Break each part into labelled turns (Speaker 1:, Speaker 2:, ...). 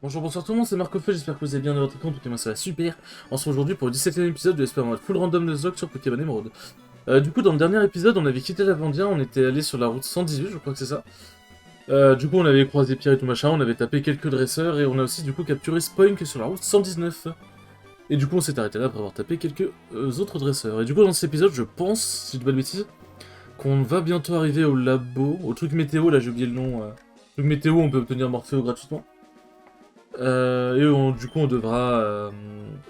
Speaker 1: Bonjour, bonsoir tout le monde, c'est Marco Feu, j'espère que vous allez bien dans votre compte, Pokémon ça va super. On se retrouve aujourd'hui pour le 17ème épisode de l'espère mode full random de Zog sur Pokémon Emerald. Du coup, dans le dernier épisode, on avait quitté Lavandia, on était allé sur la route 118, je crois que c'est ça. Du coup, on avait croisé Pierre et tout machin, on avait tapé quelques dresseurs, et on a aussi du coup capturé Spoink sur la route 119. Et du coup, on s'est arrêté là après avoir tapé quelques autres dresseurs. Et du coup, dans cet épisode, je pense, si je dis pas de bêtises, qu'on va bientôt arriver au labo, au truc météo, là j'ai oublié le nom. Truc météo, on peut obtenir Morpheo gratuitement. Du coup, on devra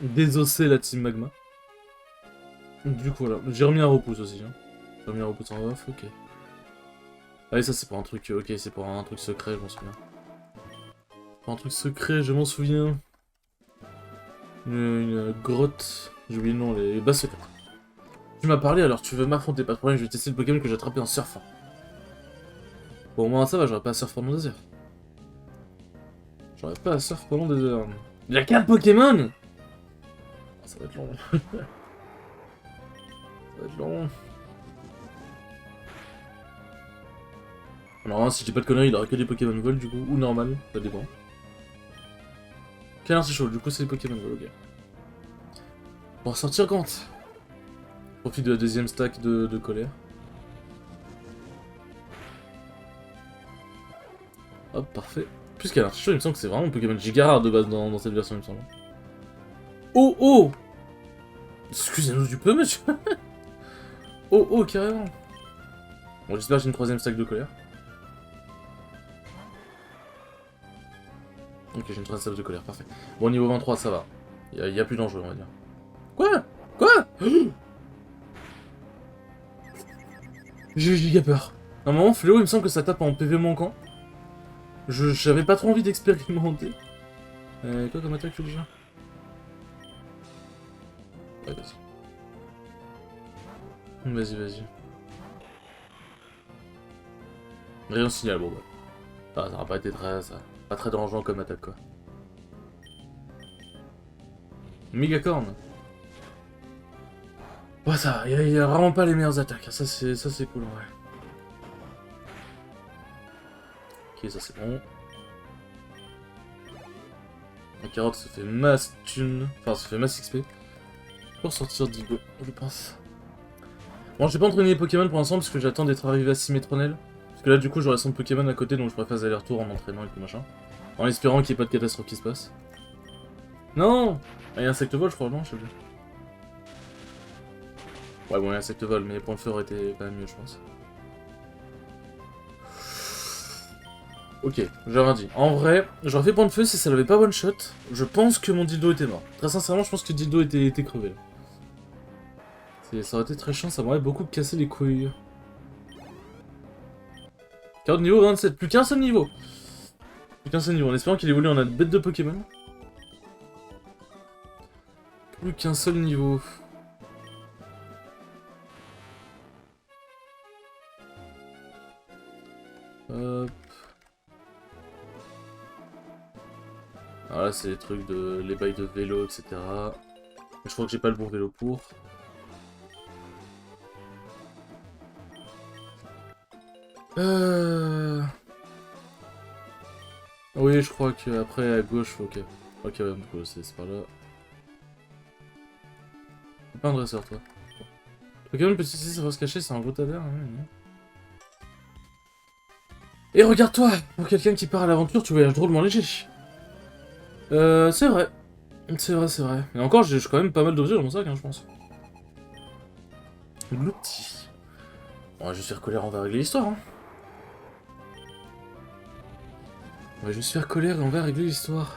Speaker 1: désosser la team Magma. Du coup, voilà. J'ai remis un repousse aussi. Hein. J'ai remis un repousse en off, ok. Ah, et ça, c'est pour un truc. Ok, c'est pour un truc secret, je m'en souviens. Pour un truc secret, je m'en souviens. Une grotte. J'ai oublié le nom, les bases secrètes. Tu m'as parlé, alors tu veux m'affronter, pas de problème, je vais tester le Pokémon que j'ai attrapé en surfant. Bon, au moins ça va, j'aurais pas à surf pendant des heures. J'aurais pas à surf pendant des heures. Il y a 4 Pokémon. Ça va être long. Ça va être long. Alors, si j'ai pas de conneries, il aura que des Pokémon Vol du coup, ou normal, ça dépend. Quel c'est chaud, du coup c'est des Pokémon Vol, ok. Pour sortir Gant. Profite de la deuxième stack de colère. Hop, parfait. Plus qu'elle a chaud, il me semble que c'est vraiment un Pokémon Gigarard de base dans cette version, il me semble. Oh oh. Excusez-nous du peu, monsieur. Oh oh, carrément. Bon, j'espère que j'ai une troisième stack de colère. Ok, j'ai une troisième stack de colère, parfait. Bon, niveau 23, ça va. Il y a plus d'enjeu, on va dire. Quoi? Quoi? J'ai eu giga peur. À un moment, Fléau, il me semble que ça tape en PV manquant. J'avais pas trop envie d'expérimenter. Quoi comme attaque, tu déjà? Ouais, vas-y. Vas-y, vas-y. Rayon signal, bon bah. Ça n'a pas été très... pas très dérangeant comme attaque, quoi. Mégacorn. Ouais, ça, il y a vraiment pas les meilleures attaques. Ça, c'est cool, ouais. Ok, ça, c'est bon. La carotte se fait masse thune. Enfin, ça fait masse XP. Pour sortir d'Igo, je pense. Bon, j'ai pas entraîné les Pokémon pour l'instant parce que j'attends d'être arrivé à Symmetronel. Parce que là, du coup, j'aurai son Pokémon à côté, donc je pourrais faire des allers-retours en entraînant et tout machin. En espérant qu'il n'y ait pas de catastrophe qui se passe. Non! Il y a Insecte-Vol, je crois, non? Je sais plus. Ouais, bon, il y a Insecte-Vol, mais point de feu aurait été quand même mieux, je pense. Ok, j'ai rien dit. En vrai, j'aurais fait point de feu si ça l'avait pas one-shot. Je pense que mon dildo était mort. Très sincèrement, je pense que le dildo était crevé. Ça aurait été très chiant, ça m'aurait beaucoup cassé les couilles. Carotte niveau 27, plus qu'un seul niveau. Plus qu'un seul niveau, en espérant qu'il évolue en une bête de Pokémon. Plus qu'un seul niveau. Hop. Alors là, c'est les trucs de... les bails de vélo, etc. Je crois que j'ai pas le bon vélo pour. Oui, je crois qu'après, à gauche, ok. Ok, ouais, du coup, c'est par là. T'es pas un dresseur, toi. Pokémon petit ici, ça va se cacher, c'est un gros taverne. Hein. Et regarde-toi! Pour quelqu'un qui part à l'aventure, tu voyages drôlement léger. C'est vrai. C'est vrai, c'est vrai. Et encore, j'ai quand même pas mal d'objets dans mon sac, hein, je pense. L'outil. On va juste faire colère, on va régler l'histoire, hein. On va juste faire colère et on va régler l'histoire.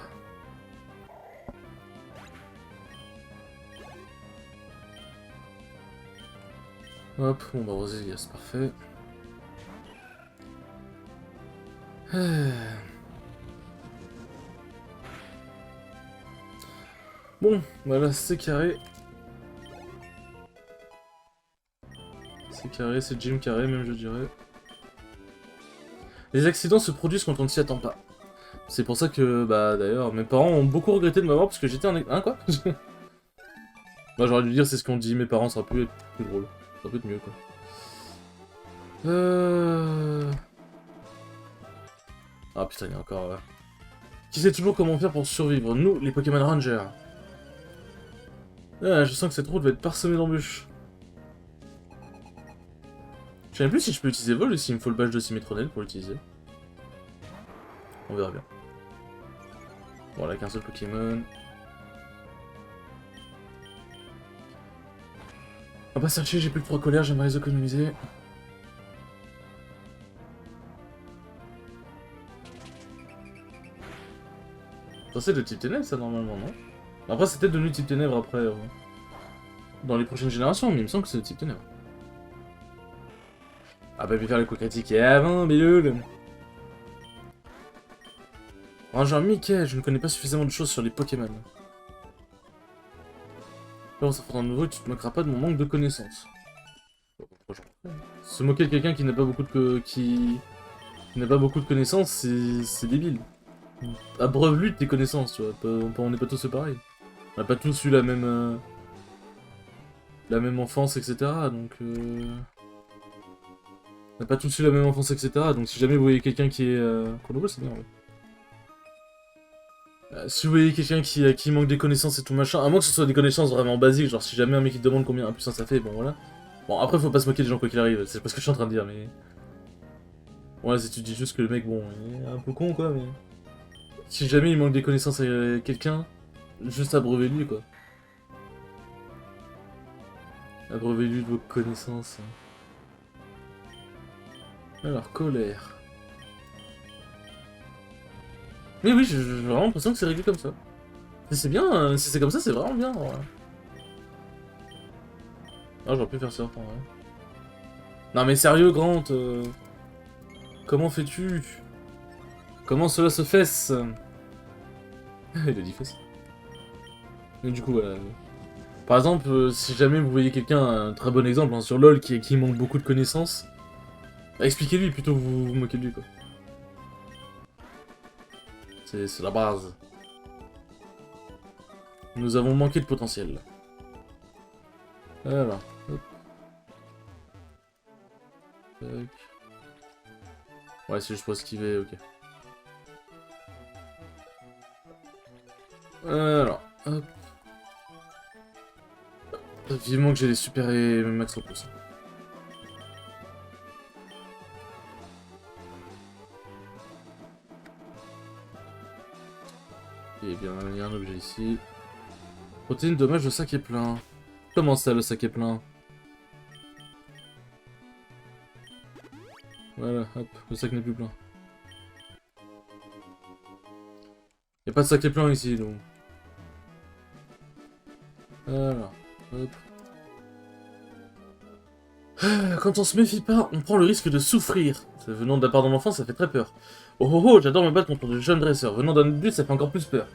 Speaker 1: Hop, bon bah Rosé, c'est parfait. Bon, voilà, c'est carré. C'est carré, c'est gym carré même, je dirais. Les accidents se produisent quand on ne s'y attend pas. C'est pour ça que, bah d'ailleurs, mes parents ont beaucoup regretté de m'avoir parce que j'étais un... Hein, quoi? Moi j'aurais dû dire c'est ce qu'ont dit mes parents, ça aurait pu être plus drôle. Ça aurait pu être mieux, quoi. Ah putain, il y a encore... Qui sait toujours comment faire pour survivre? Nous, les Pokémon Rangers. Ah, je sens que cette route va être parsemée d'embûches. Je sais même plus si je peux utiliser vol ou s'il me faut le badge de Symmetronel pour l'utiliser. On verra bien. Voilà, qu'un seul Pokémon. On va pas chercher, j'ai plus que 3 colères, j'aimerais les économiser. C'est de type ténèbres ça normalement, non? Après c'est peut-être devenu type ténèbres après, dans les prochaines générations, mais il me semble que c'est de type ténèbres. Ah bah, puis faire le coup critique et avant, bidule. Ranger Mickey, je ne connais pas suffisamment de choses sur les Pokémon. Alors ça fera un nouveau, tu te moqueras pas de mon manque de connaissances. Se moquer de quelqu'un qui n'a pas beaucoup de connaissances, c'est débile. Abreuve-lui de tes connaissances, tu vois. On n'est pas tous pareils. On n'a pas tous eu la même enfance, etc. Donc on n'a pas tous eu la même enfance, etc. Donc si jamais vous voyez quelqu'un qui est... Chronobo, c'est bien, ouais. Si vous voyez quelqu'un qui manque des connaissances et tout machin, à moins que ce soit des connaissances vraiment basiques, genre si jamais un mec qui te demande combien 1 puissance ça fait, bon voilà. Bon après faut pas se moquer des gens quoi qu'il arrive, c'est pas ce que je suis en train de dire mais... Ouais si tu dis juste que le mec bon, il est un peu con quoi mais... Si jamais il manque des connaissances à quelqu'un, juste abreuvez-lui quoi. Abreuvez-lui de vos connaissances. Alors, colère. Mais oui, j'ai vraiment l'impression que c'est réglé comme ça. C'est bien, si c'est comme ça, c'est vraiment bien. Ouais. Ah, j'aurais pu faire ça, en vrai. Non mais sérieux, Grant, comment fais-tu? Comment cela se fait? Il a dit fesse. Et du coup, voilà. Par exemple, si jamais vous voyez quelqu'un, un très bon exemple, hein, sur LoL, qui manque beaucoup de connaissances, bah, expliquez-lui plutôt que vous moquez de lui, quoi. C'est la base. Nous avons manqué de potentiel. Voilà. Hop. Tac. Ouais, c'est juste pour esquiver, ok. Alors, hop. Vivement que j'ai les super et max repousse. Et bien, il y a un objet ici. Protéine, dommage, le sac est plein. Comment ça, le sac est plein? Voilà, hop, le sac n'est plus plein. Y a pas de sac est plein ici, donc. Alors, hop. Quand on se méfie pas, on prend le risque de souffrir. Venant de la part d'un enfant, ça fait très peur. Oh oh oh, j'adore me battre contre de jeunes dresseurs. Venant d'un adulte, ça fait encore plus peur.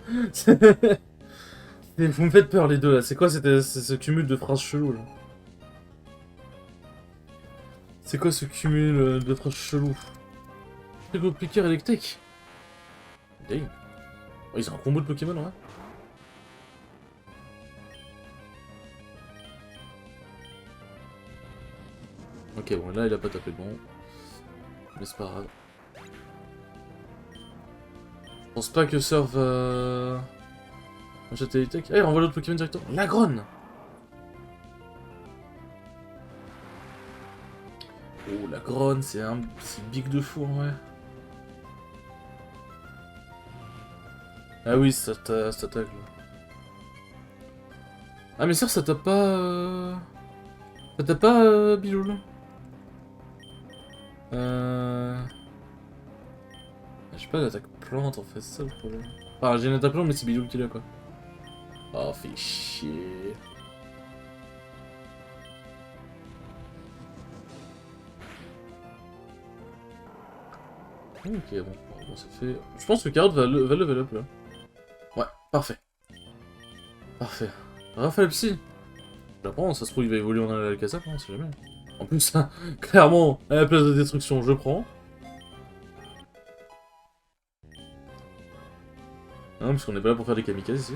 Speaker 1: Vous me faites peur les deux là. C'est quoi ce cumul de phrases cheloues là? C'est quoi ce cumul de phrases cheloues? Frigo piqueur électrique. Dang. Oh, ils ont un combo de Pokémon ouais. Ok bon là il a pas tapé bon. Mais c'est pas grave. Je pense pas que Surf va... Jeter les techs. Eh, renvoie l'autre Pokémon directement. Lagron. Oh, Lagron, c'est un big de fou en vrai. Ah oui, ça t'attaque là. Ah mais ça tape pas... Ça tape pas Biloul. Je sais pas, l'attaque plante en fait, c'est ça le problème. Enfin, j'ai une attaque plante mais c'est Biloul qui l'a quoi. Oh, fait chier. Ok, bon c'est fait. Je pense que Carotte va level up là. Ouais, parfait. Parfait. Raphaël Psy. J'apprends, ça se trouve il va évoluer en Alakazam, on sait jamais. En plus, ça, clairement, à la place de destruction, je prends. Non, parce qu'on n'est pas là pour faire des kamikazes ici.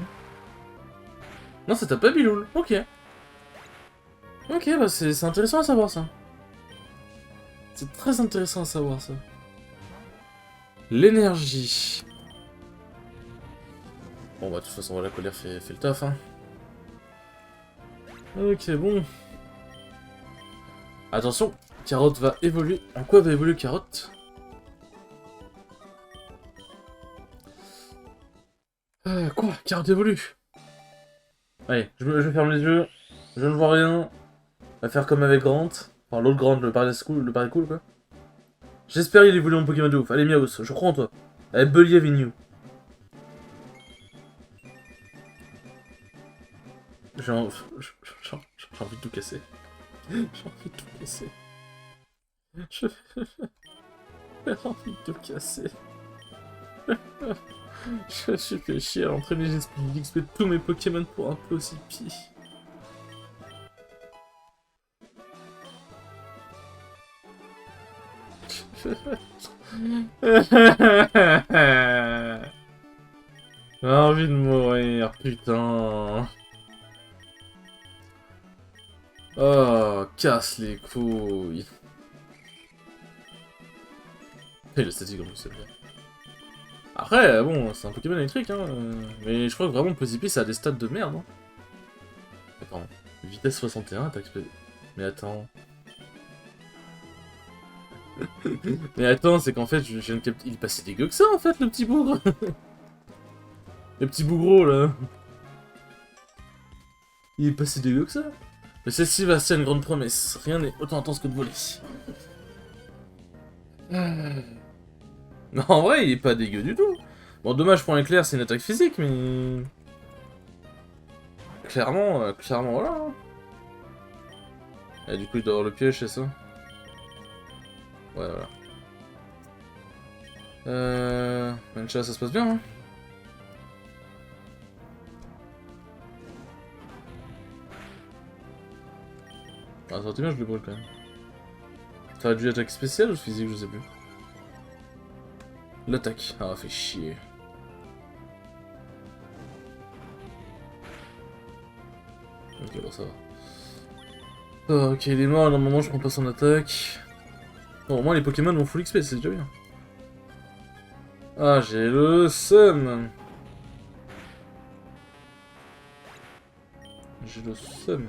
Speaker 1: Non, ça tape pas Biloul. Ok. Ok, bah c'est intéressant à savoir ça. C'est très intéressant à savoir ça. L'énergie. Bon bah de toute façon la colère fait le taf hein. Ok bon. Attention, Carotte va évoluer. En quoi va évoluer Carotte? Quoi? Carotte évolue. Allez, je ferme les yeux. Je ne vois rien. On va faire comme avec Grant. Enfin l'autre Grant, le pari cool quoi. J'espère qu'il évolue en Pokémon de ouf. Allez Miaus, je crois en toi. I believe in you. J'ai envie de tout casser. J'ai envie de tout casser. J'ai envie de tout casser. Je suis fait chier à entraîner l'XP de tous mes Pokémon pour un peu aussi pis. J'ai envie de mourir, putain. Oh, casse les couilles. Et le statique en plus, c'est bien. Après, bon, c'est un Pokémon électrique, hein. Mais je crois que vraiment Posipi, ça a des stats de merde, hein. Attends, vitesse 61, attaque spé... Mais attends... Mais attends, c'est qu'en fait, je viens de capter... Il est pas si dégueu que ça, en fait, le petit bougre. Le petit bougreau, là. Il est pas si dégueu que ça. Mais celle-ci va ser une grande promesse. Rien n'est autant intense que de voler. Non, en vrai, il est pas dégueu du tout. Bon, dommage pour l'éclair, c'est une attaque physique, mais... Clairement, voilà. Hein. Et du coup, il doit avoir le piège, c'est ça? Ouais, voilà. Mancha, ça se passe bien, hein. Ah, ça aurait été bien, je le brûle quand même. Ça aurait dû attaque spéciale ou physique, je sais plus. L'attaque. Ah, fait chier. Ok, bon, ça va. Ah, ok, il est mort, normalement je prends pas son attaque. Bon, au moins les Pokémon vont full XP, c'est déjà bien. Ah, j'ai le seum. J'ai le seum.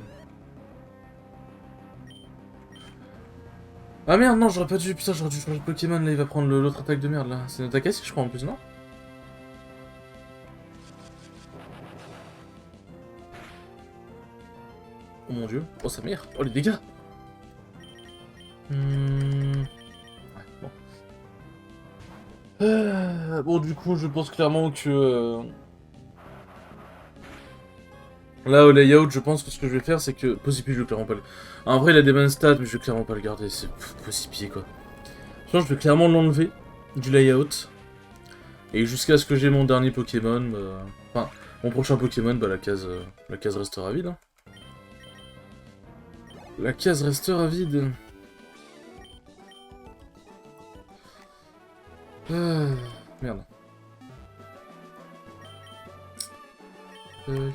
Speaker 1: Ah merde, non, j'aurais pas dû. Putain, j'aurais dû changer de Pokémon. Là, il va prendre l'autre attaque de merde là. C'est une attaque acide, je crois en plus, non? Oh mon dieu. Oh sa mère. Oh les dégâts. Ouais, bon. Bon, du coup, je pense clairement que... Là, au layout, je pense que ce que je vais faire, c'est que... Possipi, je vais clairement pas le... En vrai, il a des bonnes stats, mais je vais clairement pas le garder. C'est Possipi, quoi. Je pense que je vais clairement l'enlever du layout. Et jusqu'à ce que j'ai mon dernier Pokémon, bah... Enfin, mon prochain Pokémon, bah la case restera vide. Hein. La case restera vide. Merde. Tac.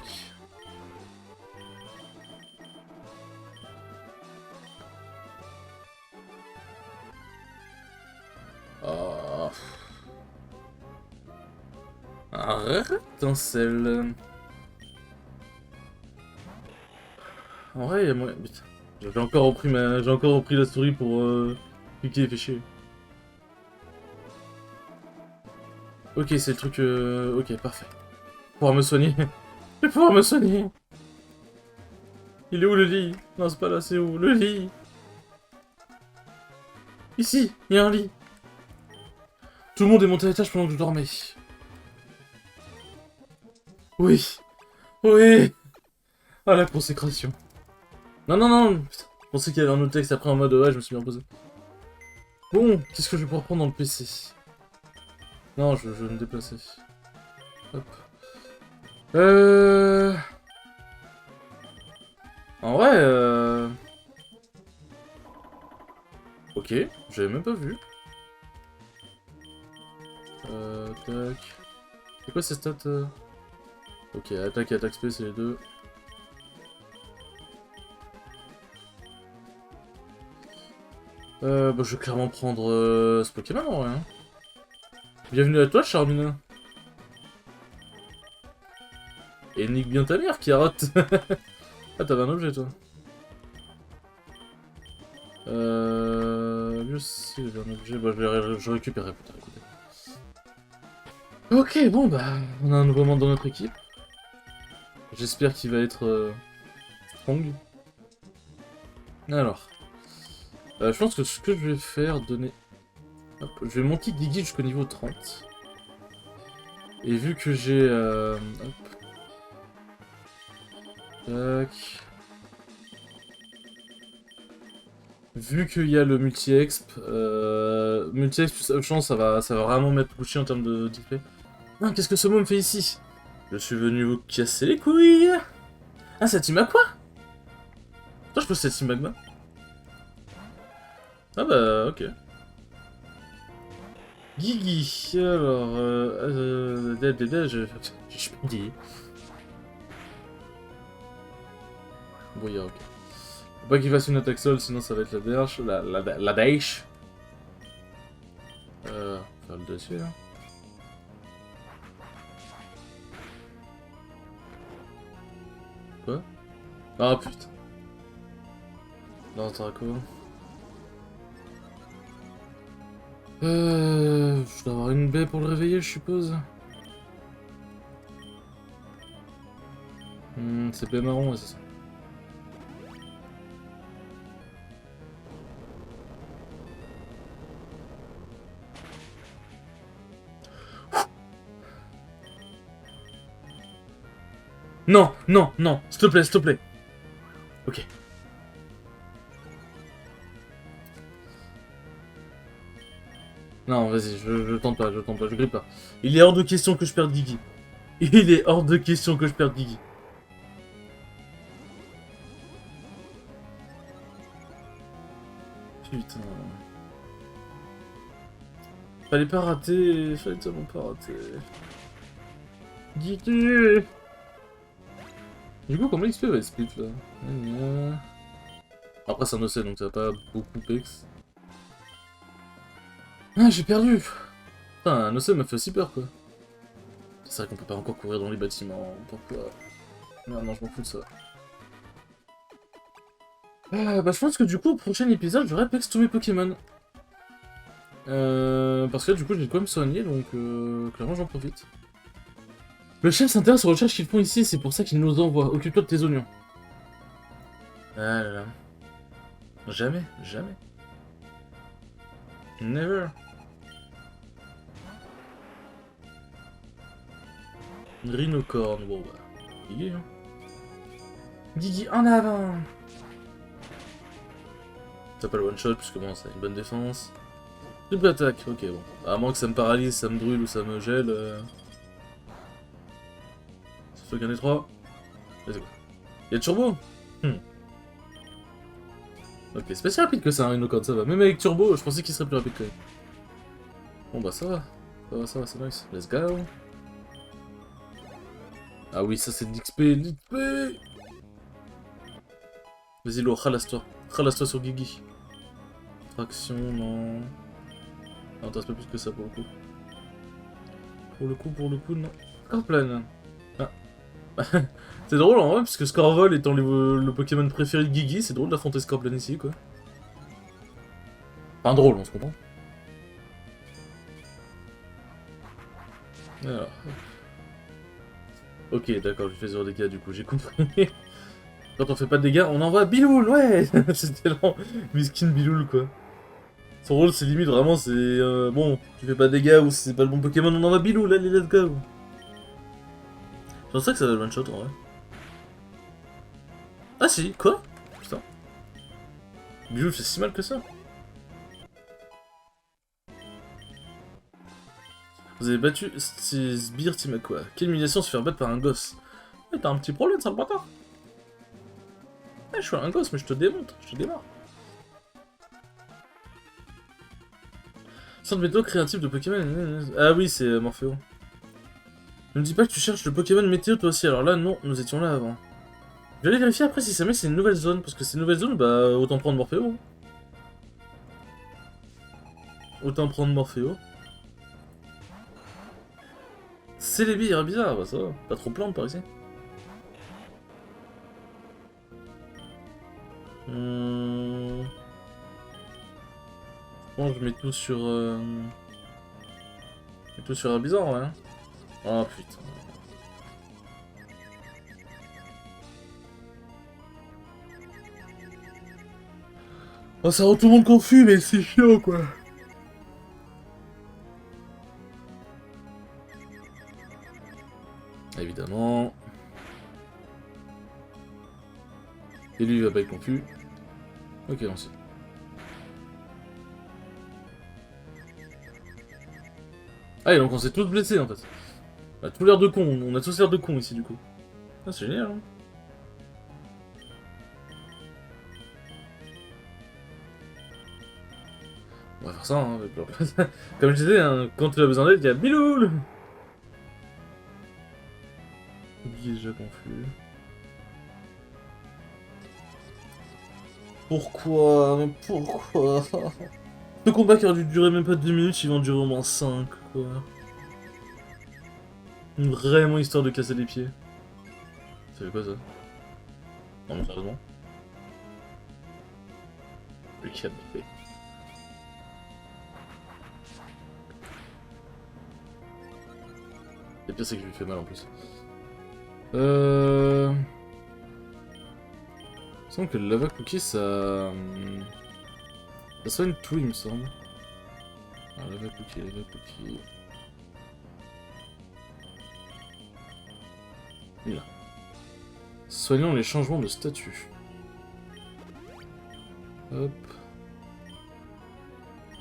Speaker 1: Oh. Arrête, étincelle. En vrai, il y a moyen... Putain. J'ai encore repris la souris pour cliquer, fait chier. Ok, c'est le truc... Ok, parfait. Pouvoir me soigner. Je vais pouvoir me soigner. Il est où le lit? Non, c'est pas là, c'est où? Le lit. Ici, il y a un lit. Tout le monde est monté à l'étage pendant que je dormais. Oui. Oui. Ah, la consécration. Non, non, non. Putain, je pensais qu'il y avait un autre texte après en mode ouais, je me suis bien posé. Bon, qu'est-ce que je vais pouvoir prendre dans le PC? Non, je vais me déplacer. Hop. En vrai, Ok, j'avais même pas vu. Tac. C'est quoi ces stats Ok, attaque et attaque spé, c'est les deux. Bah, je vais clairement prendre ce Pokémon en vrai. Hein. Bienvenue à toi, Charmina. Et nique bien ta mère, Carotte. Ah, t'avais un objet, toi. Lui aussi, il avait un objet. Bon, je récupérerai plus tard, écoutez. Ok, bon, bah, on a un nouveau membre dans notre équipe. J'espère qu'il va être strong. Alors, je pense que ce que je vais faire, donner... Hop, je vais monter Guigui jusqu'au niveau 30. Et vu que j'ai... hop. Tac. Vu qu'il y a le multi-exp, plus chance, ça va vraiment mettre couché en termes de d'XP. Ah, qu'est-ce que ce mot me fait ici? Je suis venu vous casser les couilles. Ah, c'est Team Aqua? Toi, je pense que c'est Team Magma. Ah bah, ok. Guigui, alors... je suis pas dit. Brouillard, ok. Faut pas qu'il fasse une attaque sol, sinon ça va être la DH, la DH. Faire le dessus, là. Quoi? Ah, putain. Non, Draco. Je dois avoir une baie pour le réveiller, je suppose. C'est baie marron, ouais, c'est ça. Non, non, non, s'il te plaît, s'il te plaît. Ok. Non, vas-y, je tente pas, je grippe pas. Il est hors de question que je perde Guigui. Il est hors de question que je perde Guigui. Putain. Fallait pas rater, fallait tellement pas rater. Guigui. Du coup, comment l'XP va être split là? Après, c'est un OC donc ça va pas beaucoup pex. Ah, j'ai perdu! Putain, un OC m'a fait aussi peur quoi. C'est vrai qu'on peut pas encore courir dans les bâtiments. Pourquoi? Non, non, je m'en fous de ça. Bah, je pense que du coup, au prochain épisode, j'aurai pex tous mes Pokémon. Parce que là, du coup, j'ai quand même soigné donc clairement, j'en profite. Le chef s'intéresse aux recherches qu'ils font ici, c'est pour ça qu'il nous envoie. Occupe-toi de tes oignons. Ah là là. Jamais, jamais. Never. Rhinocorn, bon bah. Guigui, hein. Guigui en avant. T'as pas le one shot, puisque bon, ça a une bonne défense. Triple attaque, ok bon. À moins que ça me paralyse, ça me brûle ou ça me gèle. Ça fait gagner 3. Vas-y, quoi. Y'a turbo. Ok, c'est pas si rapide que ça, un Rhinocorn, ça va. Même avec turbo, je pensais qu'il serait plus rapide quand même. Bon bah ça va. Ça va, c'est nice. Let's go. Ah oui, ça c'est de l'XP, l'XP. Vas-y, Lo, ralasse-toi. Ralasse-toi sur Guigui. Traction, non. Non, t'as pas plus que ça pour le coup. Pour le coup, non. Scorpion. Ah. C'est drôle en vrai, parce que Scorvol étant le Pokémon préféré de Guigui, c'est drôle d'affronter Scorpion ici, quoi. Enfin, drôle, on se comprend. Alors. Ok, d'accord, je fais 0 dégâts du coup, j'ai compris. Quand on fait pas de dégâts, on envoie Biloul, ouais. C'était lent. Miskin Biloul, quoi. Son rôle, c'est limite, vraiment, c'est... bon, tu fais pas de dégâts ou si c'est pas le bon Pokémon, on envoie Biloul, allez, let's go. Je pensais que ça va le one-shot, en vrai. Ah si, quoi? Putain. Biloul fait si mal que ça. Vous avez battu ces sbires Team Aqua. Quelle humiliation se faire battre par un gosse. Ouais, t'as un petit problème, sale bâtard. Ouais, je suis un gosse, mais je te démonte, je te démarre. Centre météo crée un type de Pokémon. Ah oui, c'est Morphéo. Ne me dis pas que tu cherches le Pokémon météo toi aussi, alors là, non, nous étions là avant. Je vais aller vérifier après si ça met c'est une nouvelle zone, parce que c'est une nouvelle zone, bah autant prendre Morphéo. Autant prendre Morphéo. C'est les billes, bizarre, bah ça va. Pas trop plante par ici. Bon, je mets tout sur... Je mets tout sur un bizarre, ouais. Oh putain. Oh, ça rend tout le monde confus, mais c'est chiant, quoi. Évidemment. Et lui, il va pas être confus. Ok, on sait. Ah, et donc on s'est tous blessés, en fait. On a tous l'air de cons, on a tous l'air de cons ici, du coup. Ah, c'est génial, hein. On va faire ça, hein. Comme je disais, hein, quand tu as besoin d'aide, il y a Biloul. Qui est déjà confus. Pourquoi? Mais pourquoi? Ce combat qui aurait dû durer même pas 2 minutes, il va en durer au moins 5, quoi. Vraiment histoire de casser les pieds. Ça fait quoi, ça? Non, mais sérieusement? Le canapé. Le pire, c'est que je lui fais mal, en plus. Il me semble que le lava cookie, ça... Ça soigne tout, il me semble. Alors, lava cookie, lava cookie... Il est là. Soignons les changements de statut. Hop.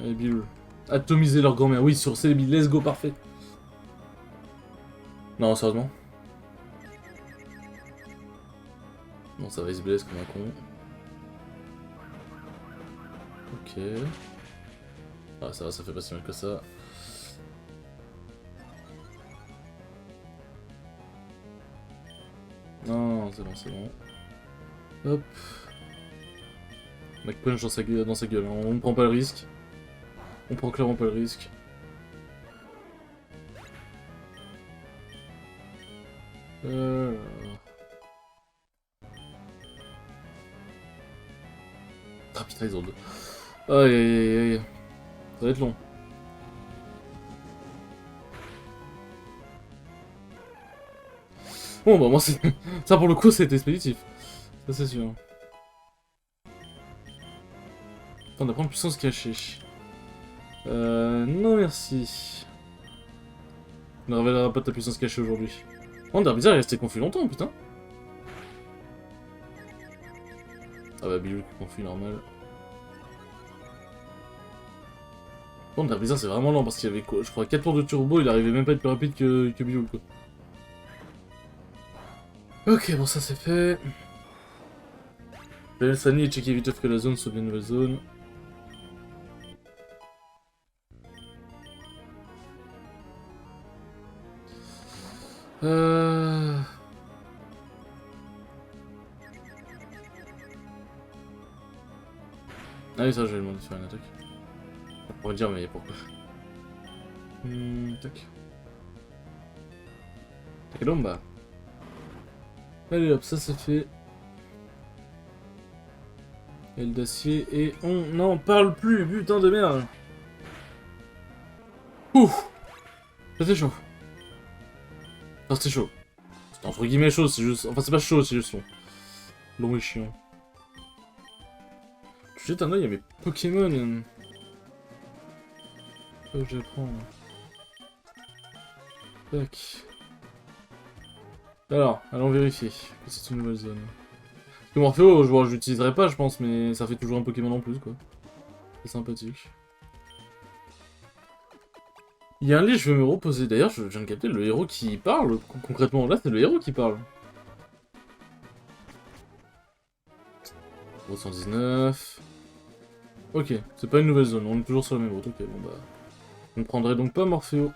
Speaker 1: Allez, Bill. Atomiser leur grand-mère. Oui, sur Célébi, let's go, parfait. Non, sérieusement. Non, ça va, il se blesse comme un con. Ok. Ah, ça va, ça fait pas si mal que ça. Non, c'est bon, c'est bon. Hop. Mec punch dans sa gueule. On ne prend pas le risque. On prend clairement pas le risque. Ah putain, ils ont deux. Aïe aïe aïe aïe. Ça va être long. Bon bah moi c'est... Ça pour le coup c'est expéditif. Ça c'est sûr. On apprend puissance cachée. Non merci. On ne révélera pas ta puissance cachée aujourd'hui. Oh, Bizarre, il est resté confus longtemps, putain. Ah bah, Bilou confus, normal. Bon, Bizarre, c'est vraiment lent parce qu'il y avait quoi, je crois 4 tours de turbo, il arrivait même pas à être plus rapide que Bilou, quoi. Ok, bon, ça c'est fait. Je vais Sunny et checker vite que la zone soit bien une nouvelle zone. Ah oui, ça, je vais demander de faire une attaque. On pourrait dire, mais pourquoi? Tac. Takalomba. Allez hop, ça c'est fait. Aile d'acier et on n'en parle plus, putain de merde. Ouf. C'était chaud. Enfin, c'était chaud. C'était entre guillemets chaud, c'est juste... Enfin, c'est pas chaud, c'est juste long. Long et chiant. Je jette un oeil à mes Pokémon. Oh, je vais prendre. Tac. Alors, allons vérifier que c'est une nouvelle zone. Parce que Morpheo, je l'utiliserai pas, je pense, mais ça fait toujours un Pokémon en plus, quoi. C'est sympathique. Il y a un lit, je vais me reposer. D'ailleurs, je viens de capter le héros qui parle, concrètement. Là, c'est le héros qui parle. 119. Ok, c'est pas une nouvelle zone, on est toujours sur la même route. Ok, bon bah... On ne prendrait donc pas Morpheo.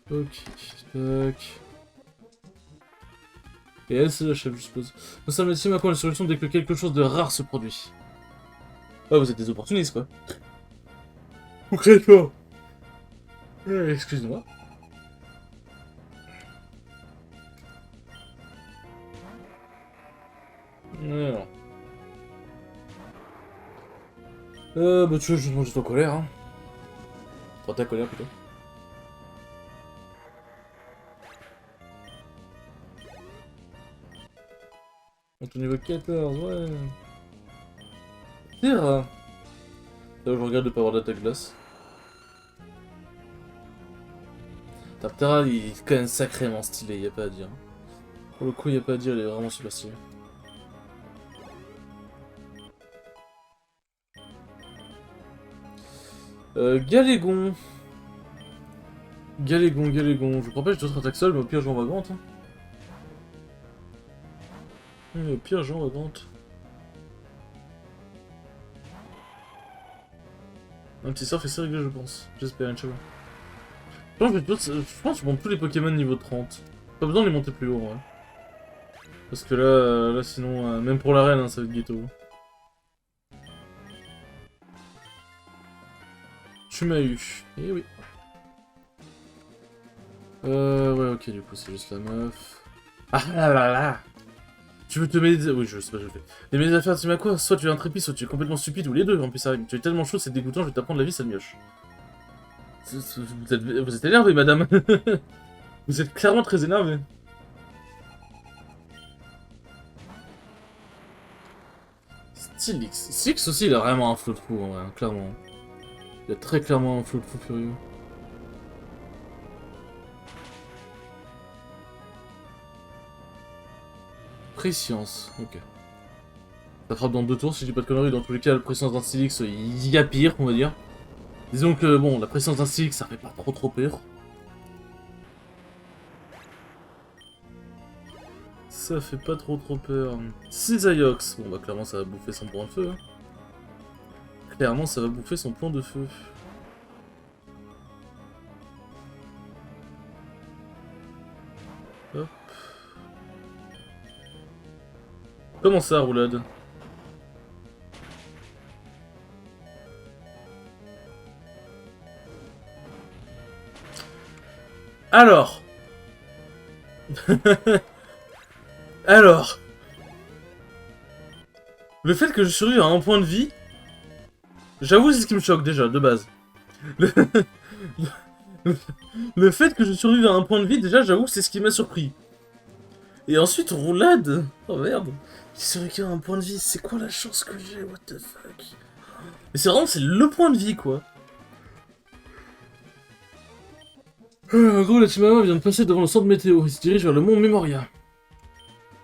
Speaker 1: Ok, tac. Et elle, c'est la chef, je suppose. Nous sommes ici maintenant la solution dès que quelque chose de rare se produit. Ah, vous êtes des opportunistes, quoi. Concrètement. Excusez-moi. Bah tu veux juste manger ton colère, hein. Enfin, ta colère, plutôt. On est au niveau 14, ouais. Pire. Là, je regarde de pas avoir d'attaque glace. Taptera, il est quand même sacrément stylé, y a pas à dire. Pour le coup, y a pas à dire, il est vraiment super stylé. Galégon. Galégon. Je crois pas que j'ai d'autres attaques seules, mais au pire, j'en vagante. Hein. Au pire, j'en vagante. Un petit surf est réglé, je pense. J'espère, Inch'Allah. Je pense que je monte tous les Pokémon niveau 30. Pas besoin de les monter plus haut, ouais. Parce que là sinon, même pour l'arène, hein, ça va être ghetto. Tu m'as eu. Eh oui. Ouais, ok, du coup, c'est juste la meuf. Ah là là là. Tu veux te mêler... Oui, je sais pas, je le fais. Les mêmes affaires, tu m'as quoi? Soit tu es intrépide, soit tu es complètement stupide, ou les deux, en plus, ça arrive. Tu es tellement chaud, c'est dégoûtant, je vais t'apprendre la vie, ça mioche. Vous êtes énervé, madame. Vous êtes clairement très énervé. Stylix. Stylix aussi, il a vraiment un flow de fou, hein, clairement. Il a très clairement un flow de fou furieux. Préscience, ok. Ça frappe dans 2 tours, si je dis pas de conneries. Dans tous les cas, la préscience d'un Stylix, il y a pire, on va dire. Disons que, bon, la préscience d'un Stylix, ça fait pas trop peur. Ça fait pas trop peur. Cisaiox. Bon, bah, clairement, ça va bouffer son point de feu. Hein. Clairement, ça va bouffer son plan de feu. Hop. Comment ça, roulade? Alors. Alors. Le fait que je survive à un point de vie, j'avoue, c'est ce qui me choque déjà, de base. Le fait que je survive à un point de vie, déjà, j'avoue, c'est ce qui m'a surpris. Et ensuite, roulade. Oh merde. J'ai survécu à un point de vie, c'est quoi la chance que j'ai? What the fuck? Mais c'est vraiment, c'est le point de vie, quoi. Gros, la Chimama vient de passer devant le centre météo. Il se dirige vers le mont Memoria.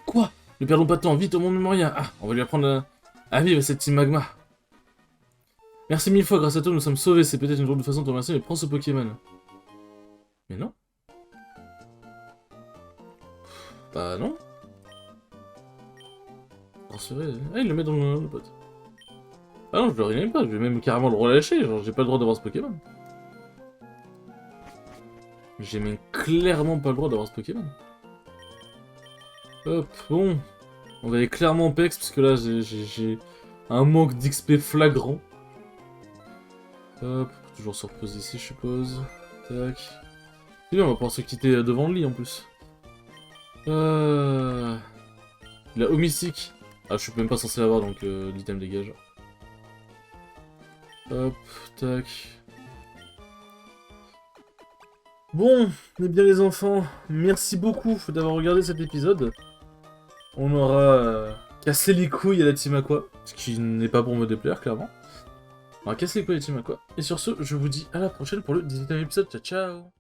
Speaker 1: Quoi? Ne perdons pas de temps, vite au mont Memoria. Ah, on va lui apprendre à vivre cette Team Magma. Merci mille fois, grâce à toi, nous sommes sauvés. C'est peut-être une drôle de façon de te remercier, mais prends ce Pokémon. Mais non. Bah non. Transférer. Ah, il le met dans le pote. Ah non, je le rename pas, je vais même carrément le relâcher. Genre, j'ai pas le droit d'avoir ce Pokémon. J'ai même clairement pas le droit d'avoir ce Pokémon. Hop, bon. On va aller clairement en PEX, parce que là, j'ai un manque d'XP flagrant. Hop, toujours se reposer ici, je suppose. Tac. C'est bien, on va pouvoir se quitter devant le lit, en plus. La eau mystique. Ah, je suis même pas censé l'avoir, donc l'item dégage. Hop, tac. Bon, eh bien les enfants, merci beaucoup d'avoir regardé cet épisode. On aura cassé les couilles à la Team Aqua, ce qui n'est pas pour me déplaire, clairement. On va casser les couilles à la Team Aqua. Et sur ce, je vous dis à la prochaine pour le 18e épisode. Ciao, ciao!